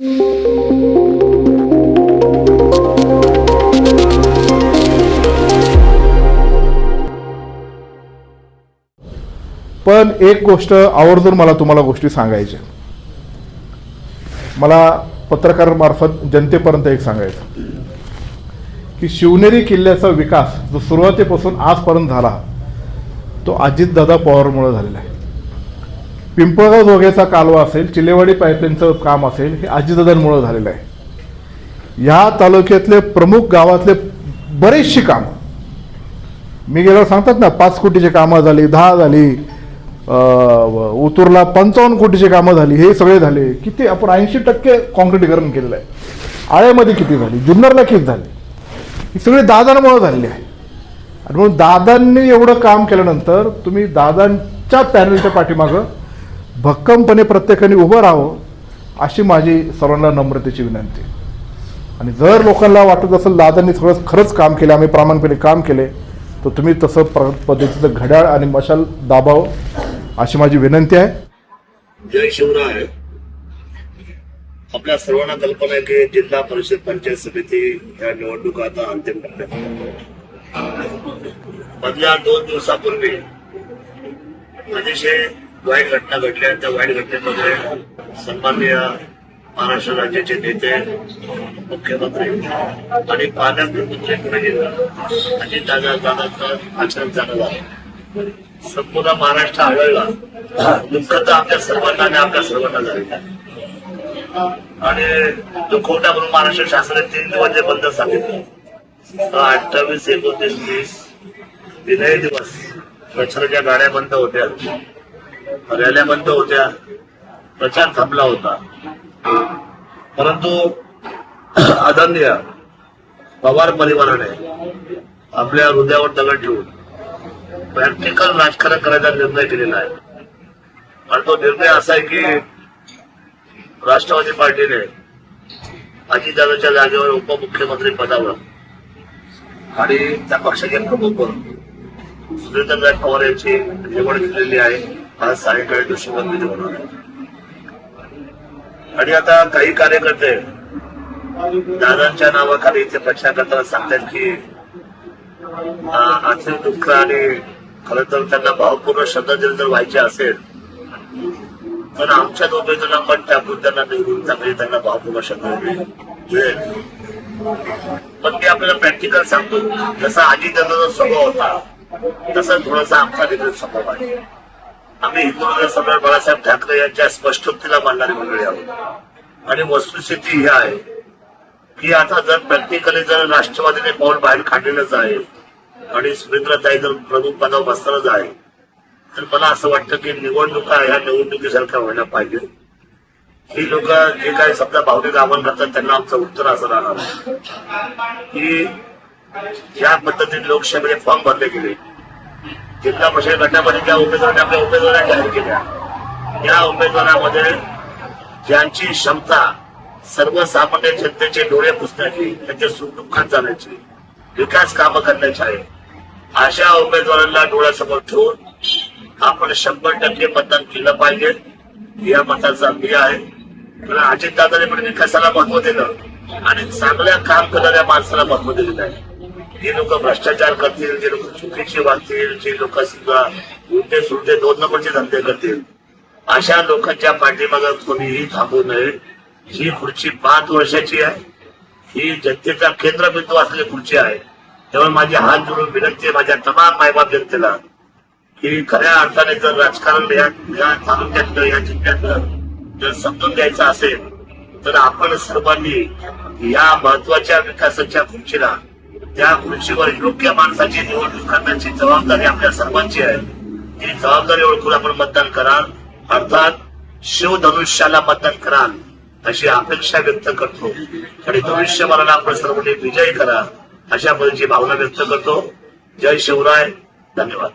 पण एक गोष्ट आवर्जून मला तुम्हाला गोष्टी सांगायच्या, मला पत्रकार मार्फत जनतेपर्यंत एक सांगायचं की शिवनेरी किल्ल्याचा विकास जो सुरुवातीपासून आजपर्यंत झाला तो अजितदादा पवारमुळे झालेला आहे. पिंपळगाव जोग्याचा कालवा असेल, चिलेवाडी पाईपलाईनचं काम असेल, हे अजितदादांमुळे झालेलं आहे. ह्या तालुक्यातले प्रमुख गावातले बरेचशी कामं मी गेल्यावर सांगतात ना, 5 कोटीची कामं झाली, 10 झाली, उतूरला 55 कोटीची कामं झाली, हे सगळे झाले. किती आपण 80% कॉन्क्रिटीकरण केलेलं आहे. आळ्यामध्ये किती झाली, जुन्नरला किती झाली, ही सगळी दादांमुळे झालेली आहे. आणि म्हणून दादांनी एवढं काम केल्यानंतर तुम्ही दादांच्या पॅनलच्या पाठीमागं भक्कमपणे प्रत्येकाने उभं राहावं अशी माझी सर्वांना नम्रतेची विनंती. आणि जर लोकांना वाटत असेल दादांनी सगळं खरंच काम केलं, आम्ही प्रामाणिकपणे काम केले, तर तुम्ही तसं पद्धतीचं घड्याळ आणि मशाल दाबावं अशी माझी विनंती आहे. जय शिवराय. आपल्या सर्वांना कल्पना आहे की जिल्हा परिषद पंचायत समिती या निवडणुका आता अंतिम टप्प्यात. मधल्या 2 दिवसापूर्वी अतिशय वाईट घटना घडल्या. त्या वाईट घटनेमध्ये सन्माननीय महाराष्ट्र राज्याचे नेते, मुख्यमंत्री आणि पालकमंत्री अजितदादांचं आचरण झालं. संपूर्ण महाराष्ट्र आढळला. दुःखता आपल्या सर्वांना आणि आपल्या सर्वांना झालेला आहे. आणि दुखवटा म्हणून महाराष्ट्र शासनाने 3 दिवस जे बंद सांगितलं, 28, 29, 30 तीनही दिवस प्रचाराच्या गाड्या बंद होत्या, रॅल्या बंद होत्या, प्रचार थांबला होता. परंतु आदरणीय पवार परिवाराने आपल्या हृदयावर दगड ठेवून प्रॅक्टिकल राजकारण करायचा निर्णय केलेला आहे. आणि तो निर्णय असा आहे की राष्ट्रवादी पार्टीने अजितदादांच्या जागेवर उपमुख्यमंत्री पदावर आणि त्या पक्षाचे प्रमुख म्हणून सुरेंद्रनाथ पवार यांची निवड केलेली आहे. आज सायंकाळी दुष्यंत होणार आहे. आणि आता काही कार्यकर्ते दादांच्या नावाखाली इथे प्रचार करताना सांगतात की आर्थिक दुःख आणि खरं तर त्यांना भावपूर्ण श्रद्धांजली जर व्हायची असेल तर आमच्याच उमेदवारांना पण टाकून त्यांना निवडून चांगली त्यांना भावपूर्ण श्रद्धांजली मिळेल. पण मी आपल्याला प्रॅक्टिकल सांगतो, जसा अजितदादाचा स्वभाव होता तसा थोडासा आमचा देखील स्वभाव आहे. आम्ही हिंदू सम्राट बाळासाहेब ठाकरे यांच्या स्पष्टोक्तीला मानणारी मंडळी आहोत. आणि वस्तुस्थिती ही आहे की आता जर प्रॅक्टिकली जर राष्ट्रवादीने पाऊल बाहेर काढलेलंच आहे आणि सुरेंद्रताई जर प्रमुख पदावर बसणारच आहे, तर मला असं वाटतं की निवडणुका ह्या निवडणुकीसारख्या व्हायला पाहिजे. ही लोक जे काही समजा भावनिक आव्हान करतात त्यांना आमचं उत्तर असं राहणार की ज्या पद्धतीने लोकसभेचे फॉर्म भरले गेले, जिल्हा परिषद गटामध्ये ज्या उमेदवारांनी आपल्या उमेदवारांना जाहीर केल्या, या उमेदवारांमध्ये ज्यांची क्षमता सर्वसामान्य जनतेचे डोळे पुसण्याची, त्यांच्या सुखदुःखात जाण्याची, विकास कामं करण्याची आहे, अशा उमेदवारांना डोळ्यासमोर ठेवून आपण 100% मतदान केलं पाहिजे. या मताचा मी आहे. पण अजितदादांनी पण विकासाला महत्व दिलं आणि चांगल्या काम करणाऱ्या माणसाला महत्व दिलेलं आहे. जे लोक भ्रष्टाचार करतील, जे लोक चुकीचे वागतील, जे लोक सुद्धा उलटे सुलटे 2 नंबरचे धंदे करतील, अशा लोकांच्या पाठीमागे कोणीही थांबू नये. ही खुर्ची 5 वर्षाची आहे. ही जनतेचा केंद्रबिंदू असलेली खुर्ची आहे. त्यामुळे माझी हात जोडून विनंती आहे माझ्या तमाम मायबाप जनतेला की खऱ्या अर्थाने जर राजकारण या तालुक्यातलं, या जिल्ह्यातलं जर समजून द्यायचं असेल तर आपण सर्वांनी या महत्वाच्या विकासाच्या खुर्चीला, त्या खुर्चीवर योग्य माणसाची निवडणूक करण्याची जबाबदारी आपल्या सर्वांची आहे. ती जबाबदारी ओळखून आपण मतदान कराल, अर्थात शिवधनुष्याला मतदान कराल अशी अपेक्षा व्यक्त करतो. आणि धनुष्यबाणाला आपण सर्वांनी विजयी करा अशा पद्धतीची भावना व्यक्त करतो. जय शिवराय. धन्यवाद.